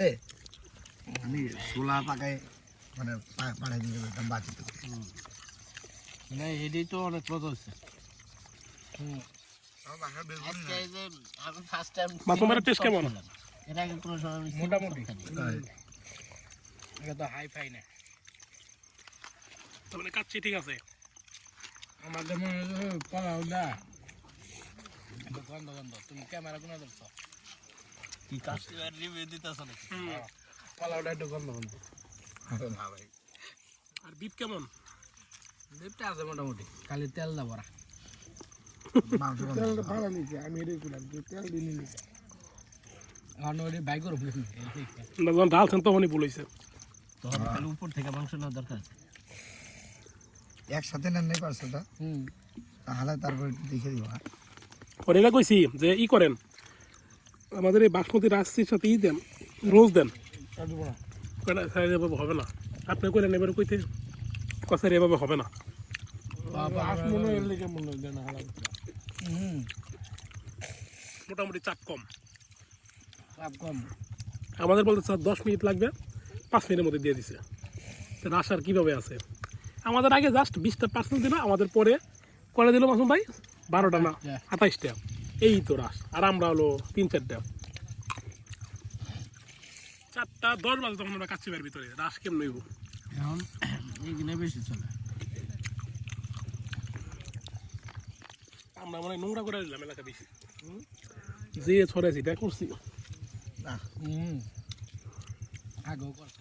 আমি ছোলা পাকায় মানে পাড়াই দিয়ে যেতাম বাঁচিত না এটাই তো অনেক মজা হচ্ছে আমি ফার্স্ট টাইম মাছের টেস্ট কেমন? এর আগে কোনো সময় আমি মোটামুটি খাইনি। এটা তো হাই ফাই না তাহলে কাচ্চি ঠিক আছে আমাদের মনে হয় কলাও না গন্ধ গন্ধ তুমি ক্যামেরা কোনা ধরছো কি কাস্টমার রিভিউ দিতেছ নাকি কলাওটা একটু গন্ধ গন্ধ না ভাই আর বিপ কেমন? লিপটা আছে মোটামুটি খালি তেল দাও ওরা মাংস তেলটা ভালো নিয়েছে আমি এটাই করলাম যে তেল দিয়ে নিয়েছে অনরে বাই করো যখন ঢালছেন তখনই বলেছে তখন খালি উপর থেকে মাংস নেওয়া দরকার আছে একসাথে নেন নাই পার্সেলটা তাহলে তারপর একটু দেখে দিব ওর এলা কইছি যে ই করেন আমাদের এই বাসমতি রাজশাহীর সাথে ই দেন রোজ দেন এভাবে হবে না আপনি কইলেন এবার কইতে কষার এভাবে হবে না মোটামুটি চাপ কম কম আমাদের বলতে স্যার 10 মিনিট লাগবে 5 মিনিটের মধ্যে দিয়ে দিছে রাস আর কীভাবে আছে আমাদের আগে জাস্ট 20% দিল আমাদের পরে করে দিল মাসুম ভাই 12টা না 28টা এই তো রাস আর আমরা হলো 3-4টা 4টা 10 বাজে তখন আমরা কাচ্চিবার ভিতরে রাস কেমন হইব এখন এইখানে বেশি চলে আমরা মানে নোংরা করে দিলাম এলাকা বেশি যে ছড়াইছি এটা করছি না আগেও করছে